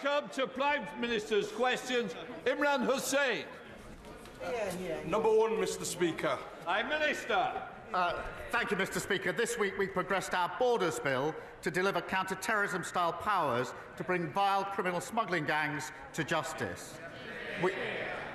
come to Prime Minister's questions. Imran Hussain. Number one, Mr. Speaker. Prime Minister. Thank you, Mr. Speaker. This week we progressed our Borders Bill to deliver counter-terrorism-style powers to bring vile criminal smuggling gangs to justice.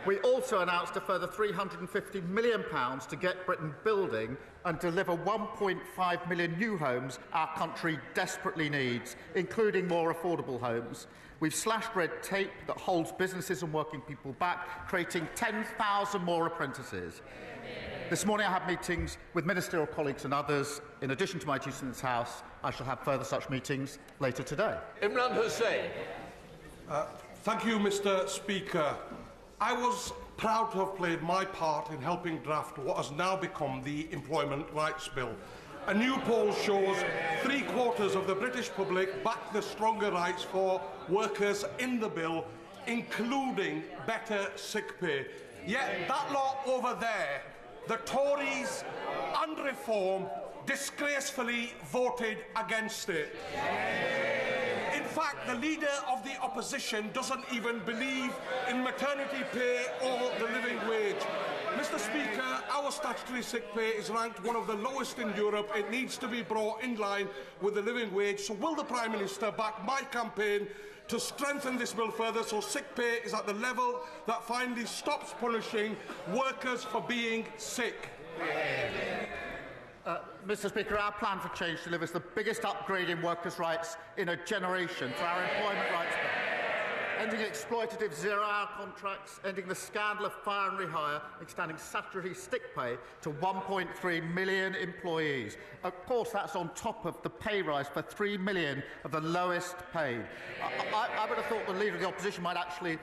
We also announced a further £350 million to get Britain building and deliver 1.5 million new homes our country desperately needs, including more affordable homes. We've slashed red tape that holds businesses and working people back, creating 10,000 more apprentices. This morning I have meetings with ministerial colleagues and others. In addition to my duties in this House, I shall have further such meetings later today. Imran Hussain. Thank you, Mr. Speaker. I was proud to have played my part in helping draft what has now become the Employment Rights Bill. A new poll shows 3/4 of the British public back the stronger rights for workers in the bill, including better sick pay. Yet that lot over there, the Tories and Reform, disgracefully voted against it. In fact, the leader of the opposition doesn't even believe in maternity pay or the living wage. Mr. Speaker, our statutory sick pay is ranked one of the lowest in Europe. It needs to be brought in line with the living wage. So will the Prime Minister back my campaign to strengthen this bill further so sick pay is at the level that finally stops punishing workers for being sick? Mr. Speaker, our plan for change delivers the biggest upgrade in workers' rights in a generation through our Employment Rights Bill, ending exploitative zero-hour contracts, ending the scandal of fire and rehire, extending statutory sick pay to 1.3 million employees. Of course, that's on top of the pay rise for 3 million of the lowest paid. I would have thought the Leader of the Opposition might actually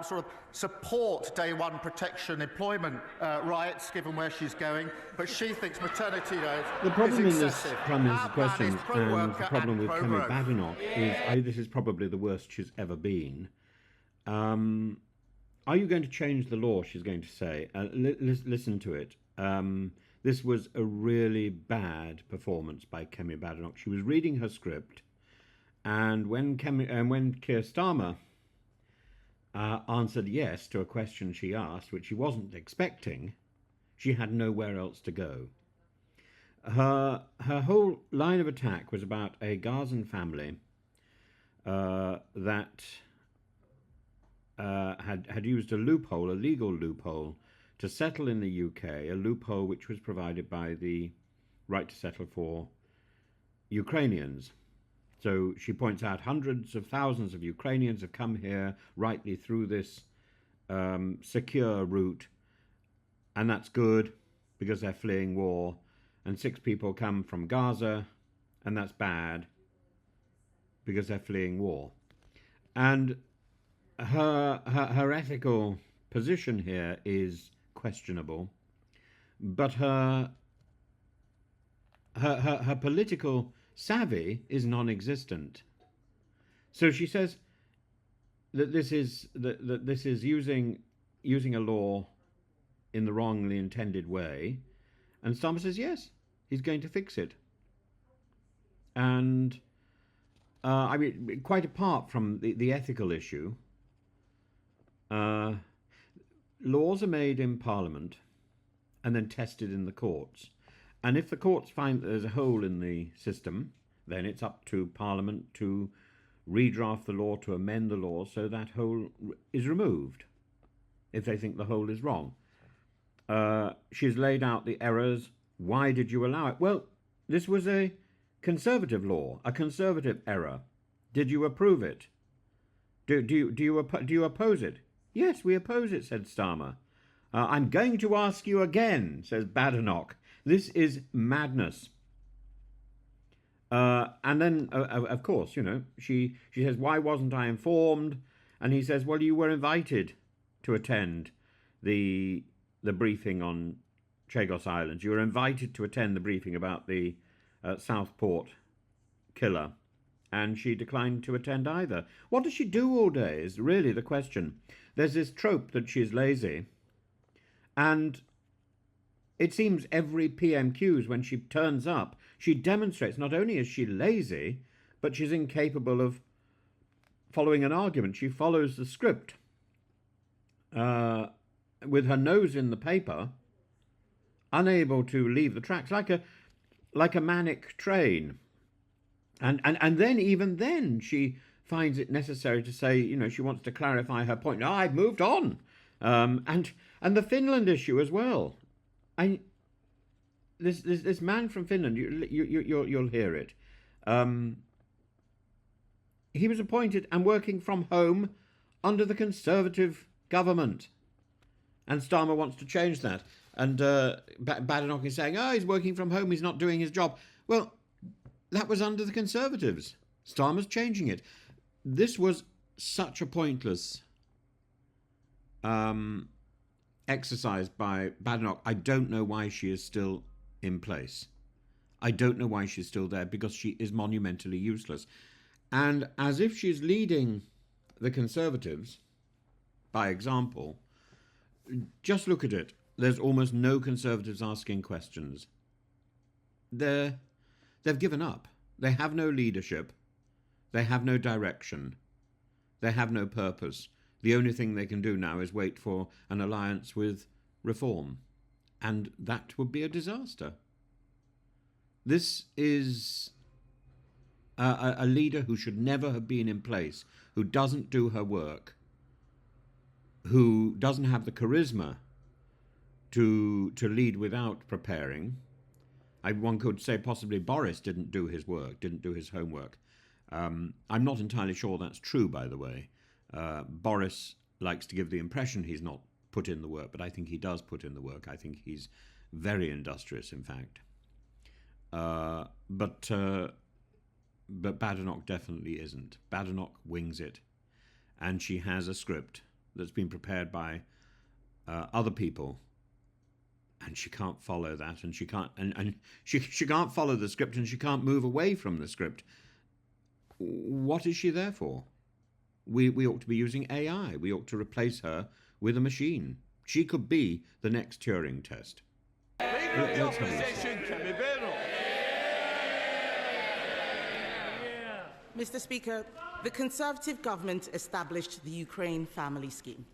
sort of support day one protection employment rights, given where she's going, but she thinks maternity leave The problem is in this excessive. Prime Minister's Our plan question is and pro-worker the problem and with Kemi pro-growth. Badenoch is this is probably the worst she's ever been. Are you going to change the law, she's going to say. Listen to it. This was a really bad performance by Kemi Badenoch. She was reading her script, and when Keir Starmer answered yes to a question she asked, which she wasn't expecting, she had nowhere else to go. Her whole line of attack was about a Gazan family that had used a loophole, a legal loophole, to settle in the UK, a loophole which was provided by the right to settle for Ukrainians. So she points out hundreds of thousands of Ukrainians have come here rightly through this secure route, and that's good because they're fleeing war, and 6 people come from Gaza, and that's bad because they're fleeing war. And her ethical position here is questionable, but her political savvy is non-existent. So she says that this is using a law in the wrongly intended way, and Starmer says yes, he's going to fix it. And I mean, quite apart from the ethical issue, laws are made in Parliament and then tested in the courts. And if the courts find that there's a hole in the system, then it's up to Parliament to redraft the law, to amend the law so that hole is removed, if they think the hole is wrong. She's laid out the errors. Why did you allow it? Well, this was a Conservative law, a Conservative error. Did you approve it? Do you oppose it? Yes, we oppose it, said Starmer. I'm going to ask you again, says Badenoch. This is madness. And then, of course, you know, she says, why wasn't I informed? And he says, well, you were invited to attend the briefing on Chagos Islands. You were invited to attend the briefing about the Southport killer, and she declined to attend either. What does she do all day is really the question. There's this trope that she's lazy, and it seems every PMQs, when she turns up, she demonstrates not only is she lazy, but she's incapable of following an argument. She follows the script with her nose in the paper, unable to leave the tracks, like a manic train. And then, even then, she finds it necessary to say, you know, she wants to clarify her point. No, I've moved on. And the Finland issue as well. This man from Finland, you'll hear it. He was appointed and working from home under the Conservative government. And Starmer wants to change that. And Badenoch is saying, he's working from home, he's not doing his job. Well, that was under the Conservatives. Starmer's changing it. This was such a pointless exercise by Badenoch. I don't know why she is still in place. I don't know why she's still there, because she is monumentally useless. And as if she's leading the Conservatives by example, just look at it. There's almost no Conservatives asking questions. They've given up. They have no leadership. They have no direction. They have no purpose. The only thing they can do now is wait for an alliance with Reform. And that would be a disaster. This is a leader who should never have been in place, who doesn't do her work, who doesn't have the charisma to lead without preparing. One could say possibly Boris didn't do his work, didn't do his homework. I'm not entirely sure that's true, by the way. Boris likes to give the impression he's not put in the work, but I think he does put in the work. I think he's very industrious, in fact. But Badenoch definitely isn't. Badenoch wings it, and she has a script that's been prepared by other people, and she can't follow that, and she can't follow the script, and she can't move away from the script. What is she there for? We ought to be using AI. We ought to replace her with a machine. She could be the next Turing test. Leader of the opposition, Kemi Beno. Mr. Speaker, the Conservative government established the Ukraine Family Scheme,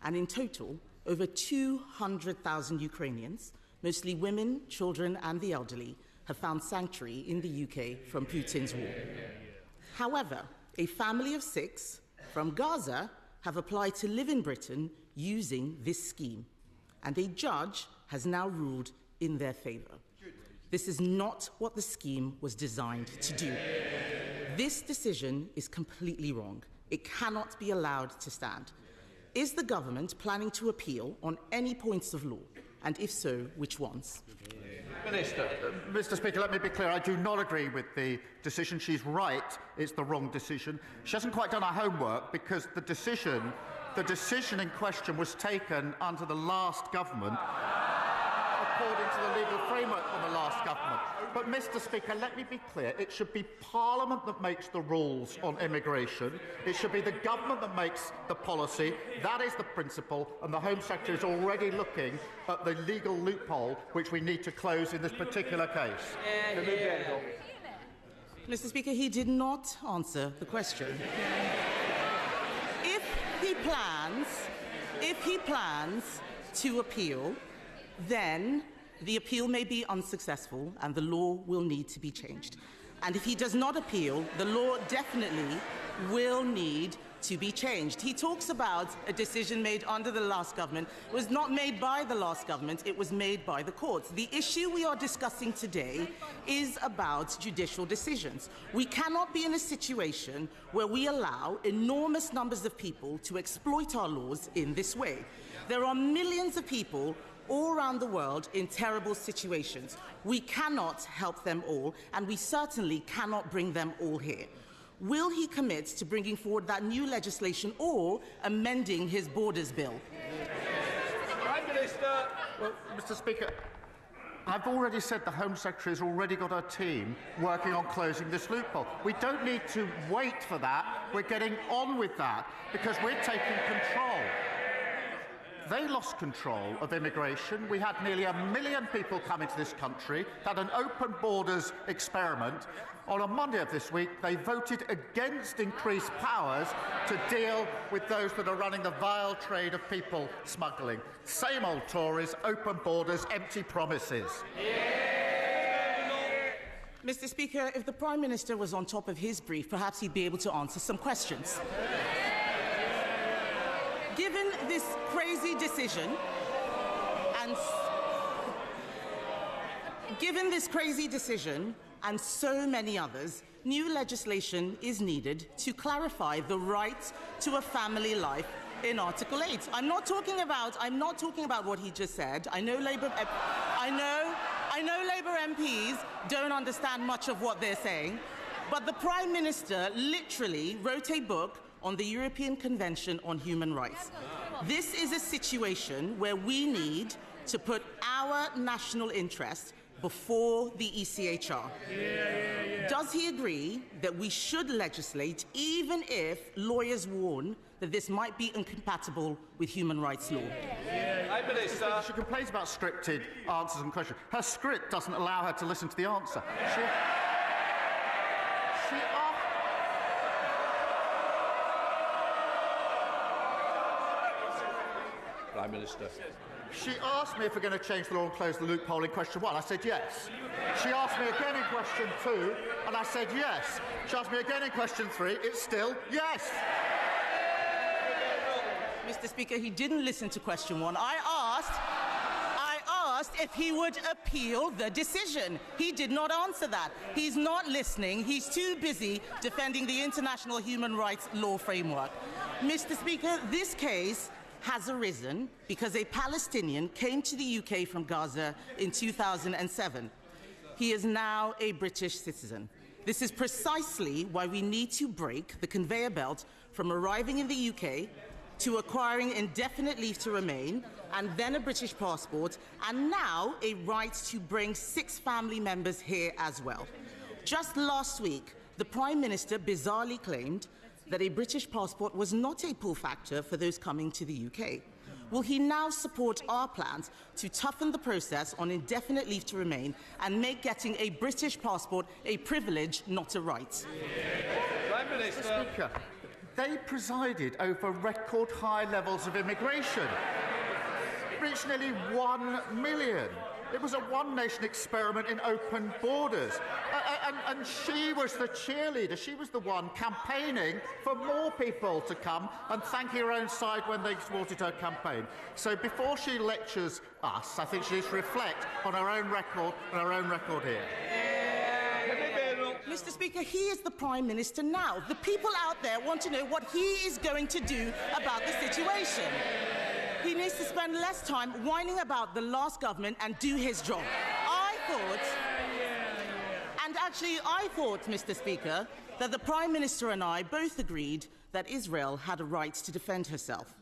and in total, over 200,000 Ukrainians, mostly women, children and the elderly, have found sanctuary in the UK from Putin's war. However, a family of 6 from Gaza have applied to live in Britain using this scheme, and a judge has now ruled in their favour. This is not what the scheme was designed to do. This decision is completely wrong. It cannot be allowed to stand. Is the government planning to appeal on any points of law? And if so, which ones? Minister. Mr. Speaker, let me be clear. I do not agree with the decision. She's right. It's the wrong decision. She hasn't quite done her homework, because the decision in question was taken under the last government, according to the legal framework on the last government. But, Mr. Speaker, let me be clear. It should be Parliament that makes the rules on immigration. It should be the government that makes the policy. That is the principle, and the Home Secretary is already looking at the legal loophole which we need to close in this particular case. Mr. Speaker, he did not answer the question. If he plans to appeal, then the appeal may be unsuccessful and the law will need to be changed. And if he does not appeal, the law definitely will need to be changed. He talks about a decision made under the last government. It was not made by the last government, it was made by the courts. The issue we are discussing today is about judicial decisions. We cannot be in a situation where we allow enormous numbers of people to exploit our laws in this way. There are millions of people all around the world in terrible situations. We cannot help them all, and we certainly cannot bring them all here. Will he commit to bringing forward that new legislation or amending his borders bill? Prime Minister. Well, Mr. Speaker, I've already said the Home Secretary has already got her team working on closing this loophole. We don't need to wait for that. We're getting on with that, because we're taking control. They lost control of immigration. We had nearly 1 million people come into this country, had an open borders experiment. On a Monday of this week, they voted against increased powers to deal with those that are running the vile trade of people smuggling. Same old Tories, open borders, empty promises. Mr. Speaker, if the Prime Minister was on top of his brief, perhaps he'd be able to answer some questions. Given this crazy decision and so many others, new legislation is needed to clarify the right to a family life in Article 8. I'm not talking about what he just said. I know Labour MPs don't understand much of what they're saying, but the Prime Minister literally wrote a book on the European Convention on Human Rights. This is a situation where we need to put our national interest before the ECHR. Does he agree that we should legislate even if lawyers warn that this might be incompatible with human rights law? She complains about scripted answers and questions. Her script doesn't allow her to listen to the answer. Prime Minister. She asked me if we're going to change the law and close the loophole in question 1. I said yes. She asked me again in question 2, and I said yes. She asked me again in question 3. It's still yes. Mr. Speaker, he didn't listen to question 1. I asked if he would appeal the decision. He did not answer that. He's not listening. He's too busy defending the international human rights law framework. Mr. Speaker, this case has arisen because a Palestinian came to the UK from Gaza in 2007. He is now a British citizen. This is precisely why we need to break the conveyor belt from arriving in the UK to acquiring indefinite leave to remain and then a British passport, and now a right to bring 6 family members here as well. Just last week, the Prime Minister bizarrely claimed that a British passport was not a pull factor for those coming to the UK. Will he now support our plans to toughen the process on indefinite leave to remain and make getting a British passport a privilege, not a right? Prime Minister. Speaker, they presided over record high levels of immigration. It reached nearly 1 million. It was a one-nation experiment in open borders. And she was the cheerleader. She was the one campaigning for more people to come and thanking her own side when they supported her campaign. So before she lectures us, I think she needs to reflect on her own record and her own record here. Mr. Speaker, he is the Prime Minister now. The people out there want to know what he is going to do about the situation. He needs to spend less time whining about the last government and do his job. I thought, Mr. Speaker, that the Prime Minister and I both agreed that Israel had a right to defend herself.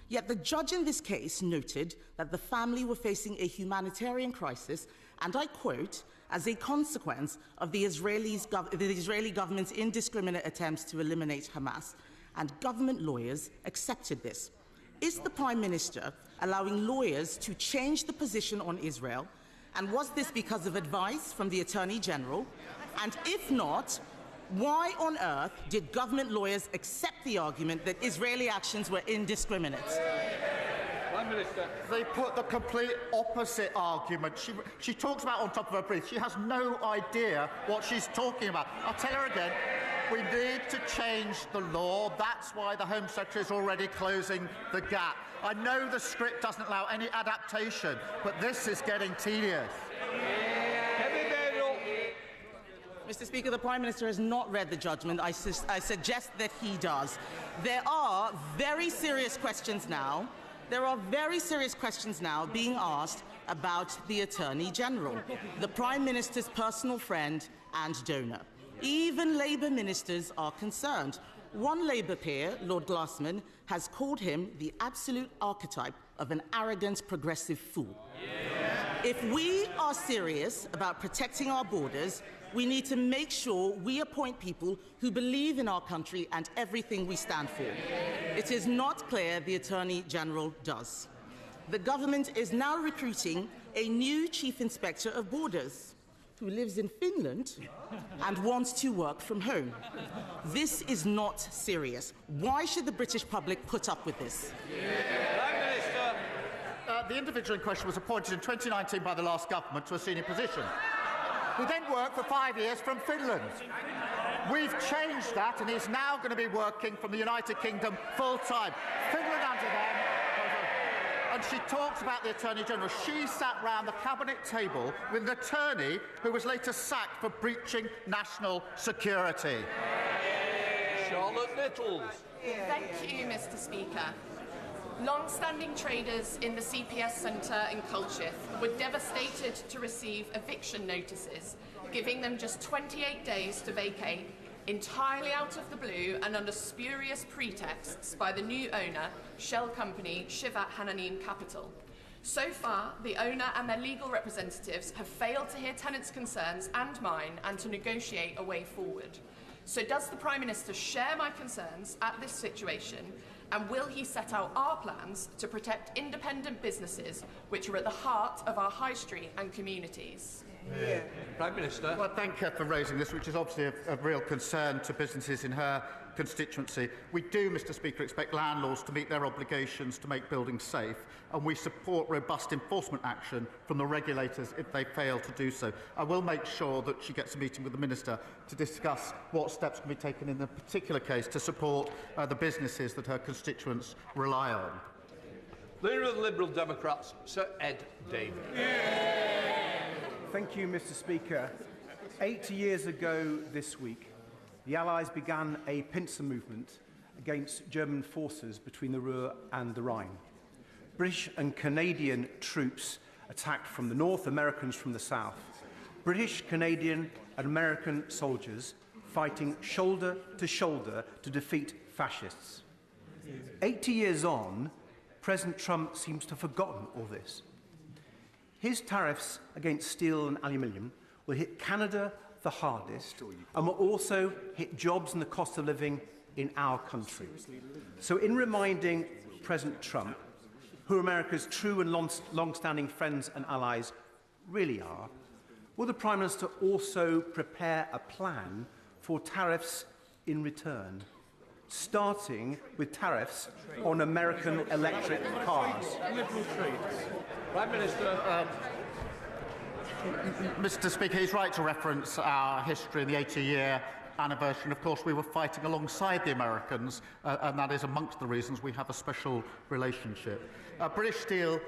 Yet the judge in this case noted that the family were facing a humanitarian crisis, and I quote, as a consequence of the Israeli government's indiscriminate attempts to eliminate Hamas, and government lawyers accepted this. Is the Prime Minister allowing lawyers to change the position on Israel? And was this because of advice from the Attorney General? And if not, why on earth did government lawyers accept the argument that Israeli actions were indiscriminate? Prime Minister. They put the complete opposite argument. She talks about on top of her brief. She has no idea what she's talking about. I'll tell her again. We need to change the law. That's why the Home Secretary is already closing the gap. I know the script doesn't allow any adaptation, but this is getting tedious. Mr. Speaker, the Prime Minister has not read the judgment. I suggest that he does. There are very serious questions now. Being asked about the Attorney General, the Prime Minister's personal friend and donor. Even Labour ministers are concerned. One Labour peer, Lord Glassman, has called him the absolute archetype of an arrogant progressive fool. If we are serious about protecting our borders, we need to make sure we appoint people who believe in our country and everything we stand for. It is not clear the Attorney General does. the government is now recruiting a new Chief Inspector of Borders who lives in Finland and wants to work from home. This is not serious. Why should the British public put up with this? Prime Minister. The individual in question was appointed in 2019 by the last government to a senior position. He then worked for 5 years from Finland. We've changed that, and he's now going to be working from the United Kingdom full-time. Finland under them. And she talks about the Attorney-General. She sat round the cabinet table with an attorney who was later sacked for breaching national security. Charlotte Littles. Thank you, Mr. Speaker. Long-standing traders in the CPS Centre in Colchester were devastated to receive eviction notices, giving them just 28 days to vacate, entirely out of the blue and under spurious pretexts by the new owner, shell company Shivat Hananim Capital. So far, the owner and their legal representatives have failed to hear tenants' concerns and mine and to negotiate a way forward. So does the Prime Minister share my concerns at this situation, and will he set out our plans to protect independent businesses which are at the heart of our high street and communities? Prime Minister. Well, thank her for raising this, which is obviously of real concern to businesses in her constituency. We do, Mr. Speaker, expect landlords to meet their obligations to make buildings safe, and we support robust enforcement action from the regulators if they fail to do so. I will make sure that she gets a meeting with the Minister to discuss what steps can be taken in the particular case to support the businesses that her constituents rely on. Leader of the Liberal Democrats, Sir Ed Davey. Thank you, Mr. Speaker. 80 years ago this week, the Allies began a pincer movement against German forces between the Ruhr and the Rhine. British and Canadian troops attacked from the north, Americans from the south. British, Canadian and American soldiers fighting shoulder to defeat fascists. 80 years on, President Trump seems to have forgotten all this. His tariffs against steel and aluminium will hit Canada the hardest and will also hit jobs and the cost of living in our country. So in reminding President Trump who America's true and long-standing friends and allies really are, will the Prime Minister also prepare a plan for tariffs in return, starting with tariffs on American electric cars? Prime Minister. Mr. Speaker, he's right to reference our history in the 80-year anniversary. And of course, we were fighting alongside the Americans, and that is amongst the reasons we have a special relationship. British steel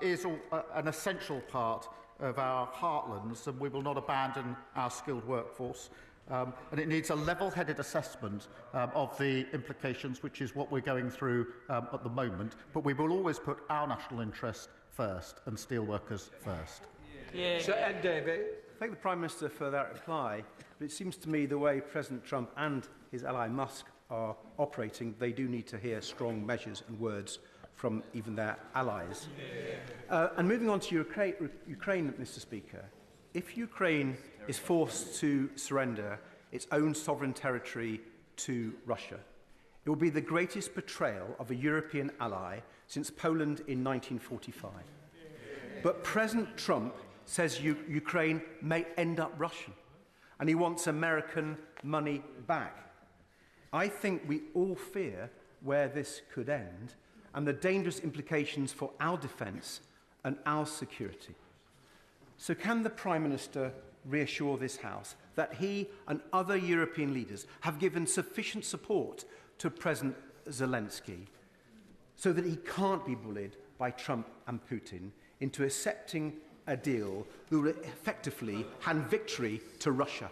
is an essential part of our heartlands, and we will not abandon our skilled workforce. And it needs a level-headed assessment of the implications, which is what we're going through at the moment. But we will always put our national interest first and steelworkers first. Sir Ed Davey. Thank the Prime Minister for that reply, but it seems to me the way President Trump and his ally Musk are operating, they do need to hear strong measures and words from even their allies. And moving on to Ukraine, Mr. Speaker, if Ukraine is forced to surrender its own sovereign territory to Russia, it will be the greatest betrayal of a European ally since Poland in 1945. But President Trump says Ukraine may end up Russian, and he wants American money back. I think we all fear where this could end and the dangerous implications for our defence and our security. So can the Prime Minister reassure this House that he and other European leaders have given sufficient support to President Zelensky so that he can't be bullied by Trump and Putin into accepting a deal who will effectively hand victory to Russia?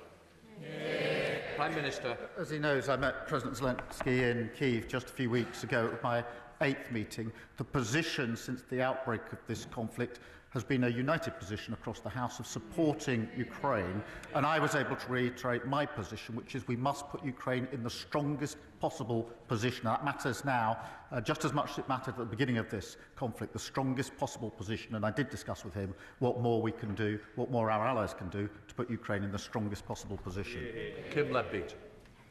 Prime Minister. As he knows, I met President Zelensky in Kyiv just a few weeks ago at my 8th meeting. The position since the outbreak of this conflict has been a united position across the House of supporting Ukraine, and I was able to reiterate my position, which is we must put Ukraine in the strongest possible position. That matters now just as much as it mattered at the beginning of this conflict, the strongest possible position, and I did discuss with him what more we can do, what more our allies can do to put Ukraine in the strongest possible position. Kim Leppert.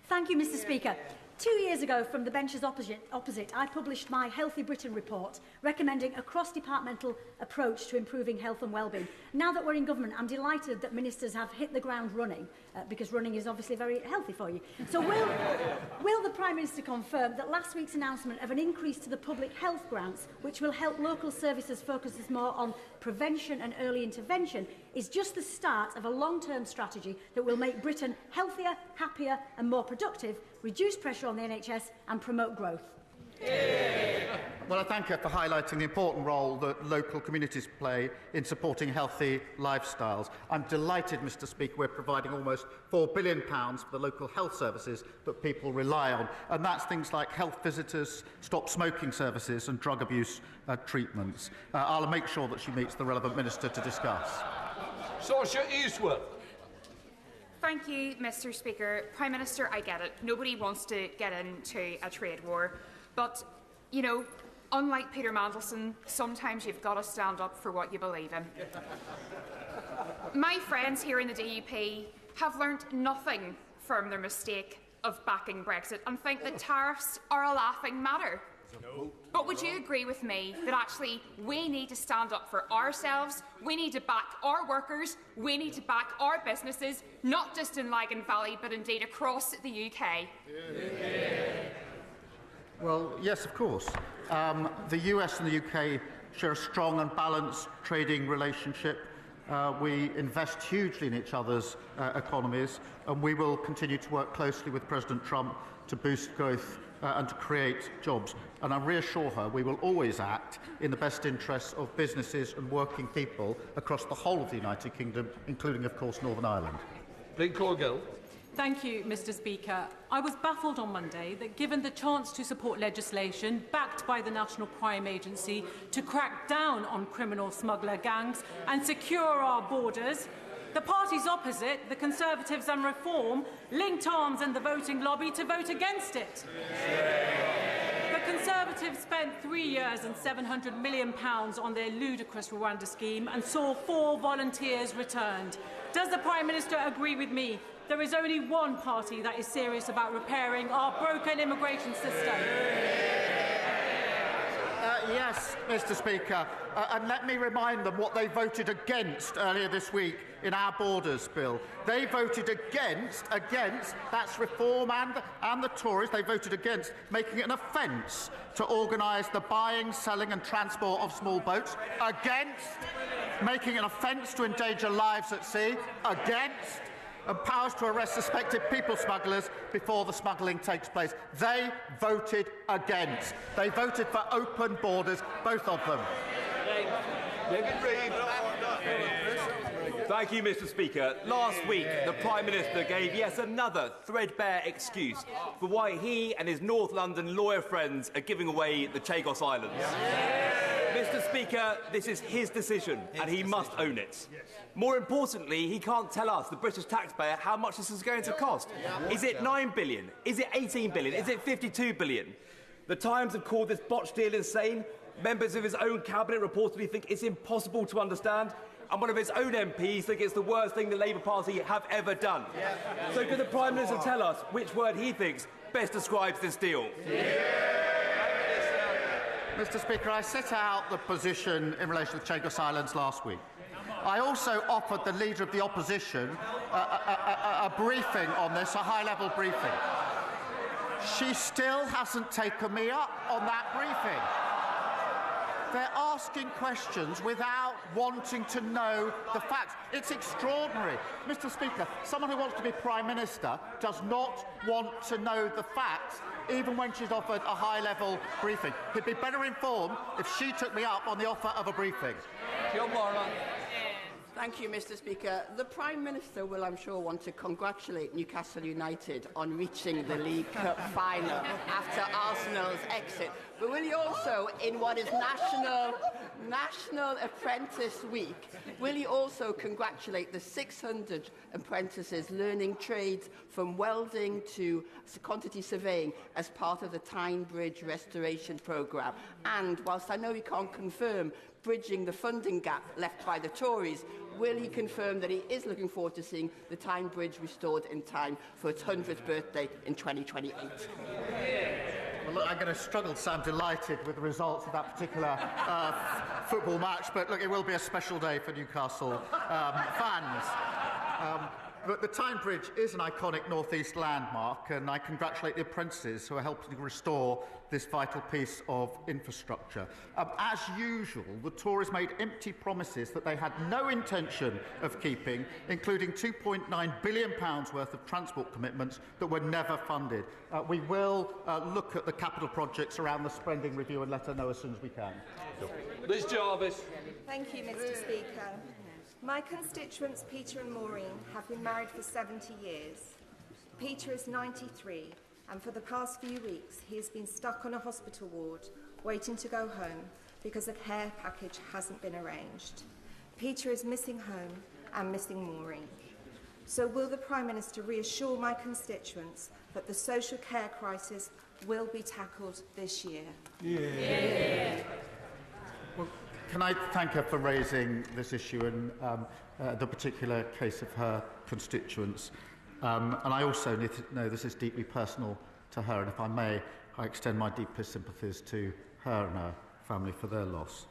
Thank you, Mr. Speaker. 2 years ago, from the benches opposite, I published my Healthy Britain report, recommending a cross-departmental approach to improving health and wellbeing. Now that we're in government, I'm delighted that ministers have hit the ground running, because running is obviously very healthy for you. So will the Prime Minister confirm that last week's announcement of an increase to the public health grants, which will help local services focus more on prevention and early intervention, is just the start of a long-term strategy that will make Britain healthier, happier and more productive, reduce pressure on the NHS and promote growth? Well, I thank her for highlighting the important role that local communities play in supporting healthy lifestyles. I'm delighted, Mr Speaker, we're providing almost £4 billion for the local health services that people rely on, and that's things like health visitors, stop smoking services and drug abuse treatments. I'll make sure that she meets the relevant minister to discuss. Saoirse Eastwood. Thank you, Mr Speaker. Prime Minister, I get it. Nobody wants to get into a trade war. But, you know, unlike Peter Mandelson, sometimes you've got to stand up for what you believe in. My friends here in the DUP have learnt nothing from their mistake of backing Brexit and think that tariffs are a laughing matter. No. But would you agree with me that actually we need to stand up for ourselves, we need to back our workers, we need to back our businesses, not just in Lagan Valley, but indeed across the UK? Yeah. Well, yes, of course. The US and the UK share a strong and balanced trading relationship. We invest hugely in each other's economies, and we will continue to work closely with President Trump to boost growth and to create jobs. And I reassure her we will always act in the best interests of businesses and working people across the whole of the United Kingdom, including, of course, Northern Ireland. Lynn Corgill. Thank you, Mr Speaker. I was baffled on Monday that, given the chance to support legislation backed by the National Crime Agency to crack down on criminal smuggler gangs and secure our borders, the parties opposite, the Conservatives and Reform, linked arms in the voting lobby to vote against it. The Conservatives spent 3 years and £700 million on their ludicrous Rwanda scheme and saw 4 volunteers returned. Does the Prime Minister agree with me? There is only one party that is serious about repairing our broken immigration system. Yes, Mr Speaker, and let me remind them what they voted against earlier this week in our Borders Bill. They voted against, that's Reform and the Tories, they voted against making it an offence to organise the buying, selling and transport of small boats, against making it an offence to endanger lives at sea, against and powers to arrest suspected people smugglers before the smuggling takes place. They voted against. They voted for open borders, both of them. Thank you, Mr Speaker. Last week, the Prime Minister gave yet another threadbare excuse for why he and his North London lawyer friends are giving away the Chagos Islands. Mr Speaker, this is his decision, and he must own it. More importantly, he can't tell us, the British taxpayer, how much this is going to cost. Is it £9 billion? Is it £18 billion? Is it £52 billion? The Times have called this botched deal insane. Members of his own cabinet reportedly think it's impossible to understand. And one of his own MPs think it's the worst thing the Labour Party have ever done. So could the Prime Minister tell us which word he thinks best describes this deal? Mr Speaker, I set out the position in relation to the Chagos Islands last week. I also offered the Leader of the Opposition a briefing on this, a high-level briefing. She still hasn't taken me up on that briefing. They're asking questions without wanting to know the facts. It's extraordinary. Mr Speaker, someone who wants to be Prime Minister does not want to know the facts, even when she's offered a high-level briefing. He'd be better informed if she took me up on the offer of a briefing. Thank you, Mr Speaker. The Prime Minister will, I'm sure, want to congratulate Newcastle United on reaching the League Cup final after professionals exit, but will you also, in what is National Apprentice Week, will you also congratulate the 600 apprentices learning trades from welding to quantity surveying as part of the Tyne Bridge restoration programme? And whilst I know he can't confirm bridging the funding gap left by the Tories, will he confirm that he is looking forward to seeing the Tyne Bridge restored in time for its 100th birthday in 2028? Well, look, I'm going to struggle to sound delighted with the results of that particular football match, but look, it will be a special day for Newcastle fans. But the Tyne Bridge is an iconic North East landmark, and I congratulate the apprentices who are helping to restore this vital piece of infrastructure. As usual, the Tories made empty promises that they had no intention of keeping, including £2.9 billion worth of transport commitments that were never funded. We will look at the capital projects around the spending review and let her know as soon as we can. Liz Jarvis. Thank you, Mr. Speaker. My constituents, Peter and Maureen, have been married for 70 years. Peter is 93, and for the past few weeks he has been stuck on a hospital ward, waiting to go home because a care package hasn't been arranged. Peter is missing home and missing Maureen. So will the Prime Minister reassure my constituents that the social care crisis will be tackled this year? Yeah. Well, can I thank her for raising this issue and the particular case of her constituents? And I also need to know this is deeply personal to her, and if I may, I extend my deepest sympathies to her and her family for their loss.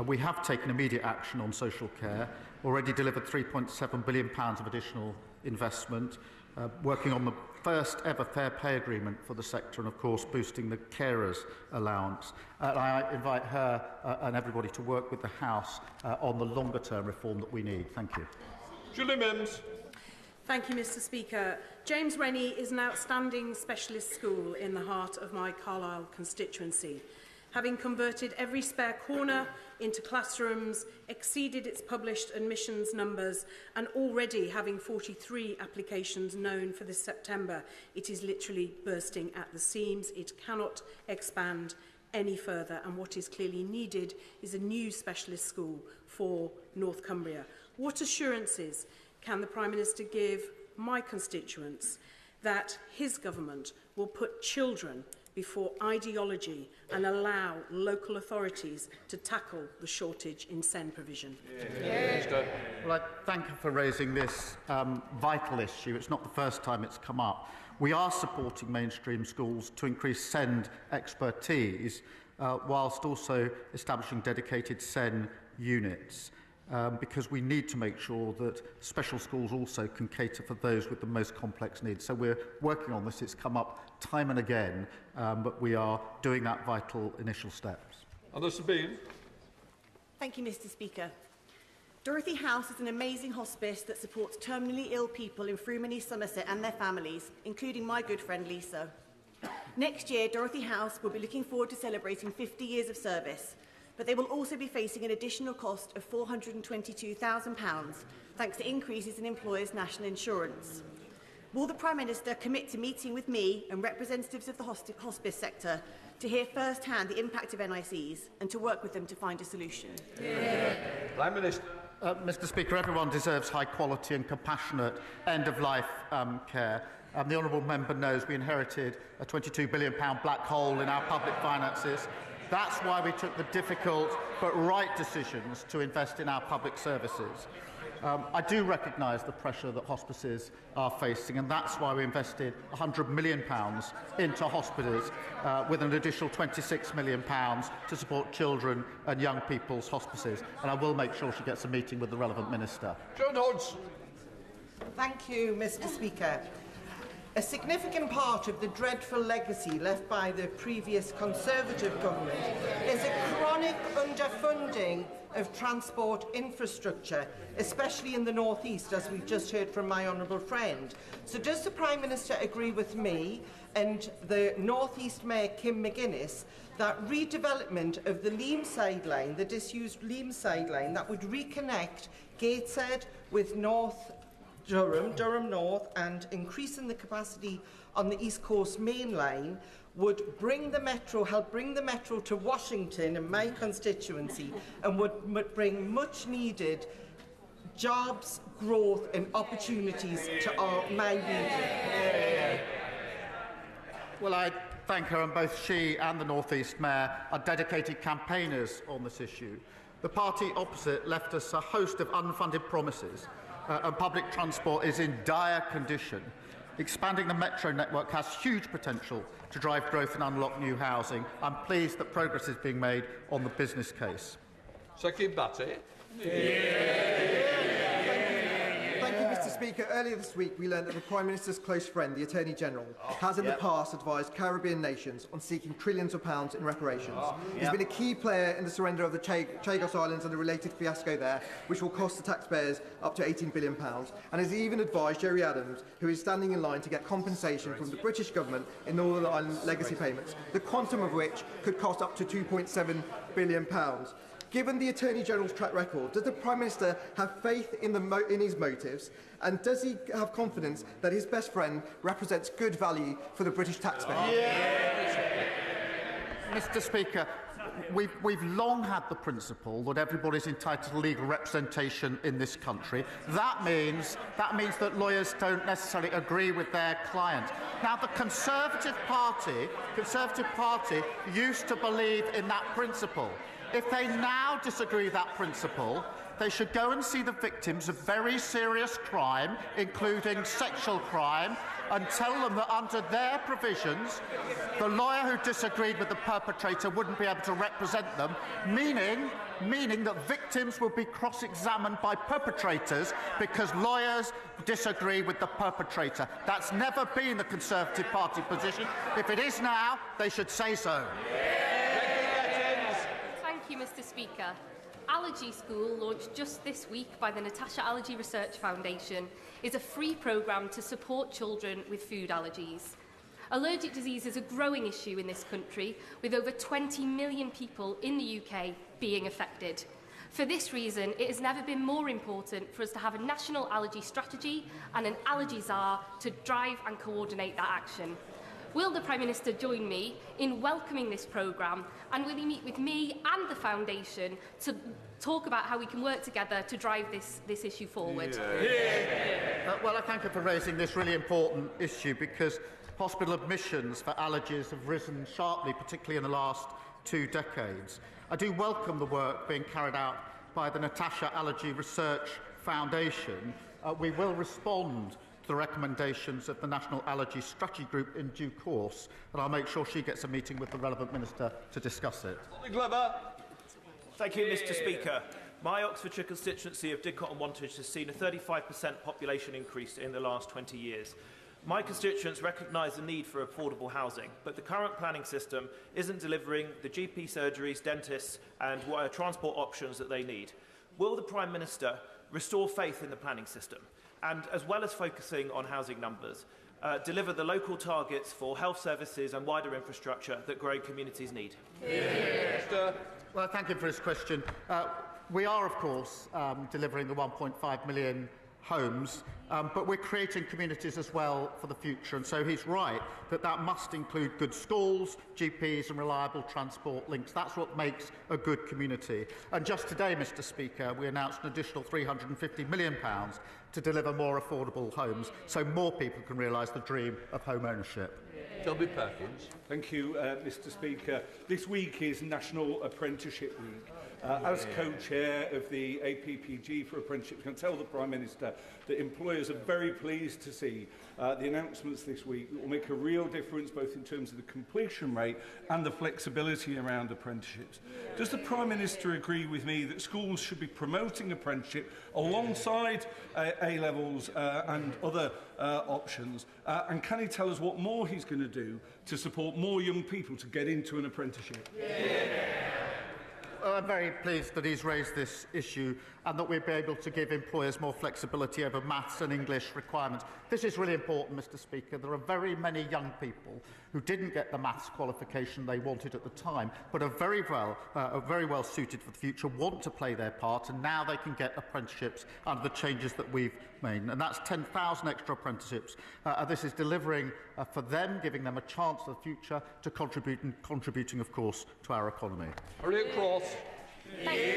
We have taken immediate action on social care, already delivered £3.7 billion of additional investment, working on the first ever fair pay agreement for the sector, and of course boosting the carers allowance. I invite her and everybody to work with the House on the longer term reform that we need. Thank you. Julie Mims. Thank you, Mr. Speaker. James Rennie is an outstanding specialist school in the heart of my Carlisle constituency. Having converted every spare corner into classrooms, exceeded its published admissions numbers, and already having 43 applications known for this September, it is literally bursting at the seams. It cannot expand any further, and what is clearly needed is a new specialist school for North Cumbria. What assurances can the Prime Minister give my constituents that his government will put children before ideology and allow local authorities to tackle the shortage in SEN provision? Well, I thank her for raising this vital issue. It's not the first time it's come up. We are supporting mainstream schools to increase SEND expertise whilst also establishing dedicated SEN units. Because we need to make sure that special schools also can cater for those with the most complex needs. So we're working on this. It's come up time and again, but we are doing that vital initial steps. Anna Sabine. Thank you, Mr. Speaker. Dorothy House is an amazing hospice that supports terminally ill people in Frumeney, Somerset and their families, including my good friend Lisa. Next year, Dorothy House will be looking forward to celebrating 50 years of service, but they will also be facing an additional cost of £422,000 thanks to increases in employers' national insurance. Will the Prime Minister commit to meeting with me and representatives of the hospice sector to hear first-hand the impact of NICs and to work with them to find a solution? Prime Minister. Mr. Speaker, everyone deserves high quality and compassionate end-of-life care. The honourable member knows we inherited a £22 billion black hole in our public finances. That's why we took the difficult but right decisions to invest in our public services. I do recognise the pressure that hospices are facing, and that's why we invested £100 million into hospitals with an additional £26 million to support children and young people's hospices. And I will make sure she gets a meeting with the relevant minister. John Hodge. Thank you, Mr. Speaker. A significant part of the dreadful legacy left by the previous Conservative government is a chronic underfunding of transport infrastructure, especially in the North East, as we've just heard from my honourable friend. So does the Prime Minister agree with me and the North East Mayor Kim McGuinness that redevelopment of the Leam sideline, the disused Leam sideline, that would reconnect Gateshead with Durham North, and increasing the capacity on the East Coast Main Line would help bring the metro to Washington in my constituency and would bring much needed jobs, growth and opportunities to my region. Well, I thank her, and both she and the North East Mayor are dedicated campaigners on this issue. The party opposite left us a host of unfunded promises, and public transport is in dire condition. Expanding the metro network has huge potential to drive growth and unlock new housing. I'm pleased that progress is being made on the business case. Second Batty. Thank you, Mr. Speaker. Earlier this week, we learned that the Prime Minister's close friend, the Attorney General, has in the past advised Caribbean nations on seeking trillions of pounds in reparations. He's been a key player in the surrender of the Chagos Islands and the related fiasco there, which will cost the taxpayers up to £18 billion, and has even advised Jerry Adams, who is standing in line to get compensation from the British government in Northern Ireland legacy payments, the quantum of which could cost up to £2.7 billion. Given the Attorney General's track record, does the Prime Minister have faith in his motives, and does he have confidence that his best friend represents good value for the British taxpayer? Mr. Speaker, we've long had the principle that everybody's entitled to legal representation in this country. That means that lawyers don't necessarily agree with their client. Now, the Conservative Party used to believe in that principle. If they now disagree with that principle, they should go and see the victims of very serious crime, including sexual crime, and tell them that under their provisions, the lawyer who disagreed with the perpetrator wouldn't be able to represent them, meaning that victims will be cross-examined by perpetrators because lawyers disagree with the perpetrator. That's never been the Conservative Party position. If it is now, they should say so. Thank you, Mr. Speaker. Allergy School, launched just this week by the Natasha Allergy Research Foundation, is a free programme to support children with food allergies. Allergic disease is a growing issue in this country, with over 20 million people in the UK being affected. For this reason, it has never been more important for us to have a national allergy strategy and an allergy czar to drive and coordinate that action. Will the Prime Minister join me in welcoming this programme, and will he meet with me and the Foundation to talk about how we can work together to drive this issue forward? Well, I thank her for raising this really important issue, because hospital admissions for allergies have risen sharply, particularly in the last 2 decades. I do welcome the work being carried out by the Natasha Allergy Research Foundation. We will respond to the recommendations of the National Allergy Strategy Group in due course, and I'll make sure she gets a meeting with the relevant minister to discuss it. Thank you, Mr. Speaker. My Oxfordshire constituency of Didcot and Wantage has seen a 35% population increase in the last 20 years. My constituents recognise the need for affordable housing, but the current planning system isn't delivering the GP surgeries, dentists and transport options that they need. Will the Prime Minister restore faith in the planning system and, as well as focusing on housing numbers, deliver the local targets for health services and wider infrastructure that growing communities need? Well, thank you for his question. We are, of course, delivering the 1.5 million homes, but we're creating communities as well for the future, and so he's right that must include good schools, GPs and reliable transport links. That's what makes a good community. And just today, Mr. Speaker, we announced an additional £350 million to deliver more affordable homes so more people can realise the dream of home ownership. Toby Perkins. Thank you, Mr. Speaker. This week is National Apprenticeship Week. As co-chair of the APPG for Apprenticeships, I can tell the Prime Minister that employers are very pleased to see the announcements this week that will make a real difference both in terms of the completion rate and the flexibility around apprenticeships. Does the Prime Minister agree with me that schools should be promoting apprenticeship alongside A-levels and other options? And can he tell us what more he's going to do to support more young people to get into an apprenticeship? I'm very pleased that he's raised this issue and that we'll be able to give employers more flexibility over maths and English requirements. This is really important, Mr. Speaker. There are very many young people who didn't get the maths qualification they wanted at the time, but are very well suited for the future, want to play their part, and now they can get apprenticeships under the changes that we've made. And that's 10,000 extra apprenticeships. This is delivering for them, giving them a chance for the future to contributing, of course, to our economy. Kraos. Thank you,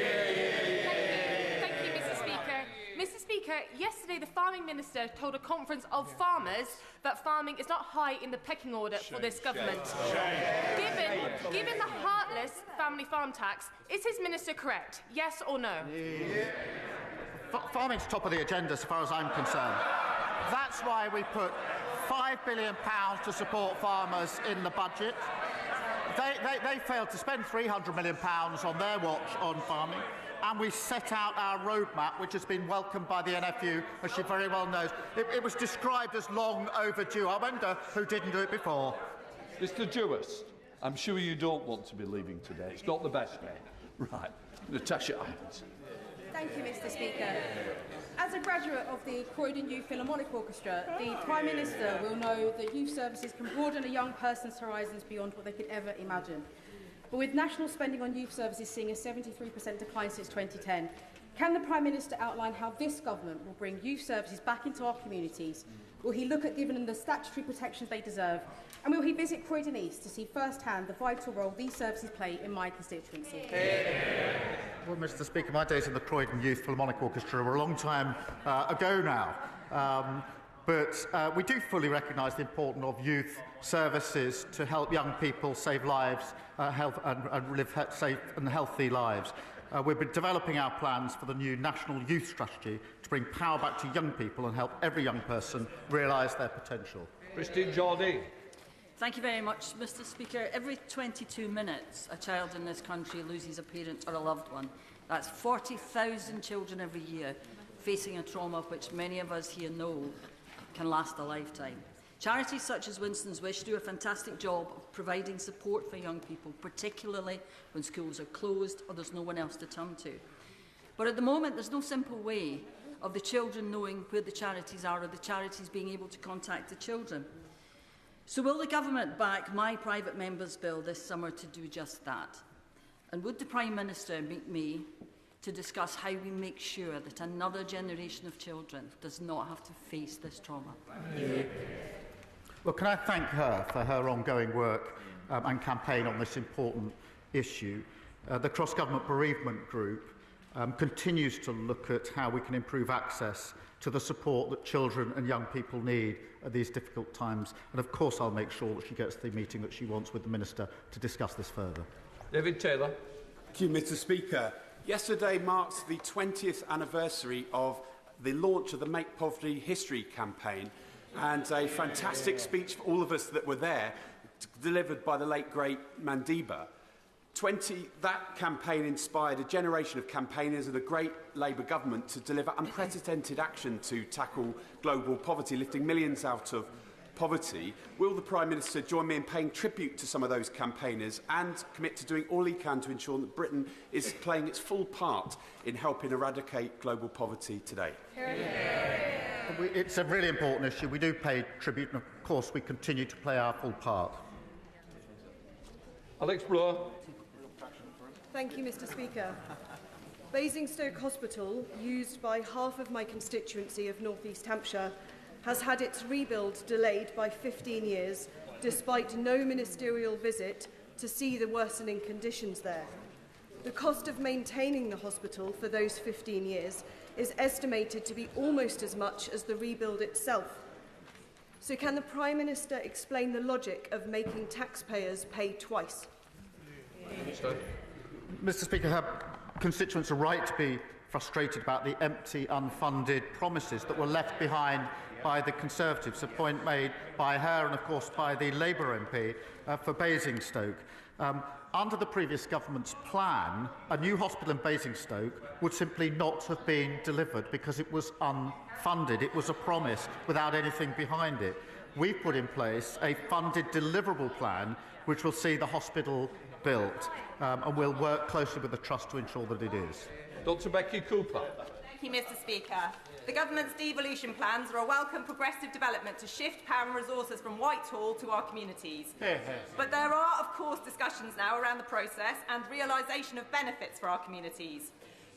Mr. Speaker. Mr. Speaker, yesterday the Farming Minister told a conference of farmers that farming is not high in the pecking order for this government. Given the heartless family farm tax, is his minister correct? Yes or no? Farming's top of the agenda as far as I'm concerned. That's why we put £5 billion to support farmers in the budget. They failed to spend £300 million on their watch on farming, and we set out our roadmap, which has been welcomed by the NFU, as she very well knows. It was described as long overdue. I wonder who didn't do it before. Mr. Jewess, I'm sure you don't want to be leaving today. It's not the best day. Right. Natasha Islands. Thank you, Mr. Speaker. As a graduate of the Croydon Youth Philharmonic Orchestra, the Prime Minister will know that youth services can broaden a young person's horizons beyond what they could ever imagine. But with national spending on youth services seeing a 73% decline since 2010, can the Prime Minister outline how this government will bring youth services back into our communities? Will he look at giving them the statutory protections they deserve? And will he visit Croydon East to see firsthand the vital role these services play in my constituency? Well, Mr. Speaker, my days in the Croydon Youth Philharmonic Orchestra were a long time ago now. But we do fully recognise the importance of youth services to help young people save lives and live safe and healthy lives. We've been developing our plans for the new National Youth Strategy to bring power back to young people and help every young person realise their potential. Christine Jardine. Thank you very much, Mr. Speaker. Every 22 minutes, a child in this country loses a parent or a loved one. That's 40,000 children every year facing a trauma which many of us here know can last a lifetime. Charities such as Winston's Wish do a fantastic job of providing support for young people, particularly when schools are closed or there's no one else to turn to. But at the moment, there's no simple way of the children knowing where the charities are or the charities being able to contact the children. So will the government back my private member's bill this summer to do just that? And would the Prime Minister meet me to discuss how we make sure that another generation of children does not have to face this trauma? Well, can I thank her for her ongoing work and campaign on this important issue. The Cross-Government Bereavement Group continues to look at how we can improve access to the support that children and young people need at these difficult times. And of course I'll make sure that she gets the meeting that she wants with the Minister to discuss this further. David Taylor. Thank you, Mr. Speaker. Yesterday marks the 20th anniversary of the launch of the Make Poverty History campaign, and a fantastic speech for all of us that were there, delivered by the late, great Mandiba. That campaign inspired a generation of campaigners of the great Labour government to deliver unprecedented action to tackle global poverty, lifting millions out of poverty. Will the Prime Minister join me in paying tribute to some of those campaigners and commit to doing all he can to ensure that Britain is playing its full part in helping eradicate global poverty today? It's a really important issue. We do pay tribute, and of course we continue to play our full part. Alex Blower. Thank you, Mr. Speaker. Basingstoke Hospital, used by half of my constituency of North East Hampshire, has had its rebuild delayed by 15 years, despite no ministerial visit to see the worsening conditions there. The cost of maintaining the hospital for those 15 years is estimated to be almost as much as the rebuild itself. So can the Prime Minister explain the logic of making taxpayers pay twice? Mr. Speaker, her constituents are right to be frustrated about the empty, unfunded promises that were left behind by the Conservatives, a point made by her and, of course, by the Labour MP for Basingstoke. Under the previous government's plan, a new hospital in Basingstoke would simply not have been delivered because it was unfunded. It was a promise without anything behind it. We've put in place a funded deliverable plan which will see the hospital built, and we'll work closely with the Trust to ensure that it is. Dr Becky Cooper. Thank you, Mr Speaker. The Government's devolution plans are a welcome progressive development to shift power and resources from Whitehall to our communities. But there are, of course, discussions now around the process and realisation of benefits for our communities.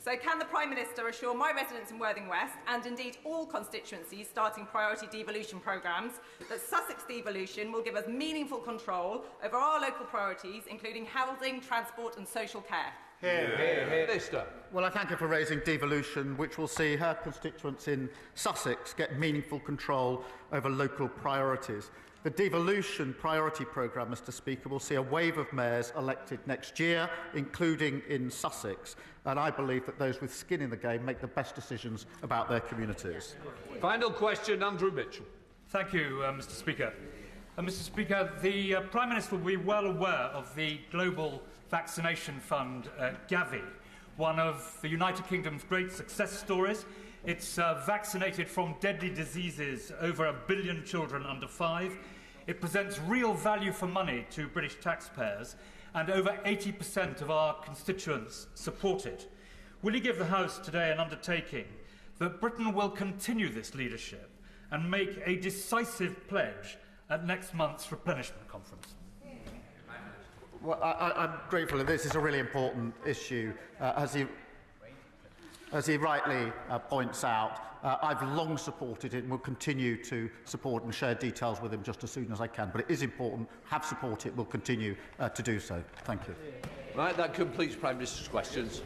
So can the Prime Minister assure my residents in Worthing West, and indeed all constituencies starting priority devolution programmes, that Sussex devolution will give us meaningful control over our local priorities, including housing, transport and social care? Minister. Well, I thank her for raising devolution, which will see her constituents in Sussex get meaningful control over local priorities. The devolution priority programme, Mr Speaker, will see a wave of mayors elected next year, including in Sussex, and I believe that those with skin in the game make the best decisions about their communities. Final question, Andrew Mitchell. Thank you, Mr Speaker. Mr Speaker, the Prime Minister will be well aware of the Global Vaccination Fund, Gavi, one of the United Kingdom's great success stories. It's vaccinated from deadly diseases over 1 billion children under 5. It presents real value for money to British taxpayers, and over 80% of our constituents support it. Will you give the House today an undertaking that Britain will continue this leadership and make a decisive pledge at next month's replenishment conference? Well, I'm grateful that this is a really important issue. As he rightly points out, I've long supported it and will continue to support and share details with him just as soon as I can. But it is important, have supported it, will continue to do so. Thank you. Right, that completes Prime Minister's questions.